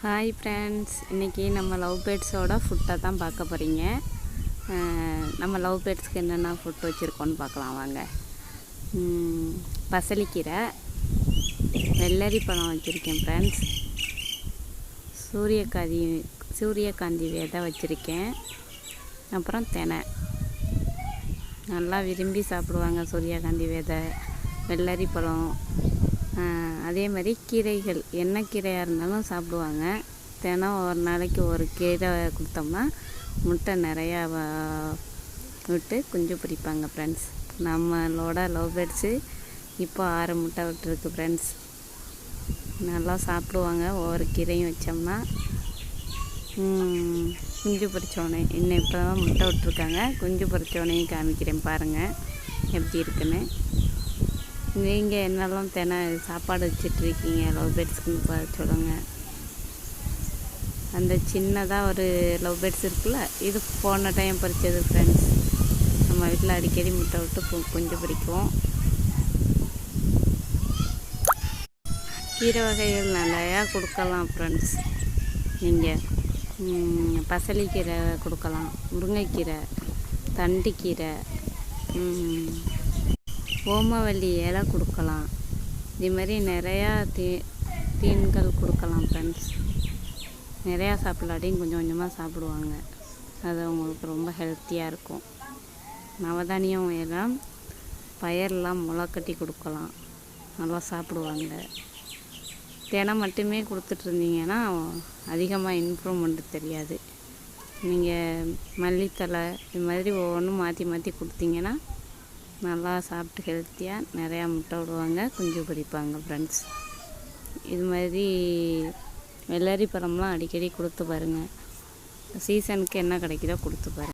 Hi friends, இன்றைக்கி நம்ம love பேர்ட்ஸோட ஃபுட்டை தான் பார்க்க போகிறீங்க. நம்ம லவ் பேர்ட்ஸ்க்கு என்னென்ன ஃபுட் வச்சுருக்கோன்னு பார்க்கலாம் வாங்க. பசலிக்கீரை, வெள்ளரி பழம் வச்சுருக்கேன் ஃப்ரெண்ட்ஸ். சூரியகாந்தி விதை வச்சுருக்கேன். அப்புறம் தெனை நல்லா விரும்பி சாப்பிடுவாங்க. சூரியகாந்தி விதை, வெள்ளரி பழம், அதே மாதிரி கீரைகள் என்ன கீரையாக இருந்தாலும் சாப்பிடுவாங்க. தினம் ஒரு நாளைக்கு ஒரு கீரை கொடுத்தோம்னா முட்டை நிறையா விட்டு குஞ்சு பிடிப்பாங்க ஃப்ரெண்ட்ஸ். நம்மளோட லவ் பேர்ட்ஸு இப்போ 6 முட்டை விட்டுருக்கு ஃப்ரெண்ட்ஸ். நல்லா சாப்பிடுவாங்க. ஒவ்வொரு கீரையும் வச்சோம்னா குஞ்சு பொரிச்சோடனே இன்னும் இப்போ தான் முட்டை விட்டுருக்காங்க. குஞ்சு பொரிச்சோடனையும் காமிக்கிறேன் பாருங்கள் எப்படி இருக்குன்னு. நீங்கள் என்னெல்லாம் சாப்பாடு வச்சிட்ருக்கீங்க லவ் பேர்ட்ஸ்க்குன்னு சொல்லுங்கள். அந்த சின்னதாக ஒரு லவ் பேர்ட்ஸ் இருக்குல்ல, இது போன டைம் பறித்தது ஃப்ரெண்ட்ஸ். நம்ம வீட்டில் அடிக்கடி முட்டை விட்டு குஞ்சு பிடிக்கும். கீரை வகைகள் நிறையா கொடுக்கலாம் ஃப்ரெண்ட்ஸ். நீங்கள் பசலிக்கீரை கொடுக்கலாம், முருங்கைக்கீரை, தண்டுக்கீரை, ஓமவல்லி இலை கொடுக்கலாம். இதுமாரி நிறையா தீன்கள் கொடுக்கலாம் ஃப்ரெண்ட்ஸ். நிறையா சாப்பிடாட்டியும் கொஞ்சம் கொஞ்சமாக சாப்பிடுவாங்க. அது அவங்களுக்கு ரொம்ப ஹெல்த்தியாக இருக்கும். நவதானியம் எல்லாம் பயிரெலாம் முளைக்கட்டி கொடுக்கலாம், நல்லா சாப்பிடுவாங்க. தினம் மட்டுமே கொடுத்துட்ருந்தீங்கன்னா அதிகமாக இம்ப்ரூவ்மெண்ட் தெரியாது. நீங்கள் மல்லித்தலை இது மாதிரி ஒவ்வொன்றும் மாற்றி மாற்றி கொடுத்தீங்கன்னா நல்லா சாப்பிட்டு ஹெல்த்தியாக நிறையா முட்டை விடுவாங்க, குஞ்சு பிடிப்பாங்க ஃப்ரெண்ட்ஸ். இது மாதிரி வெள்ளரி பழம்லாம் அடிக்கடி கொடுத்து பாருங்கள். சீசனுக்கு என்ன கிடைக்குதோ கொடுத்து பாருங்கள்.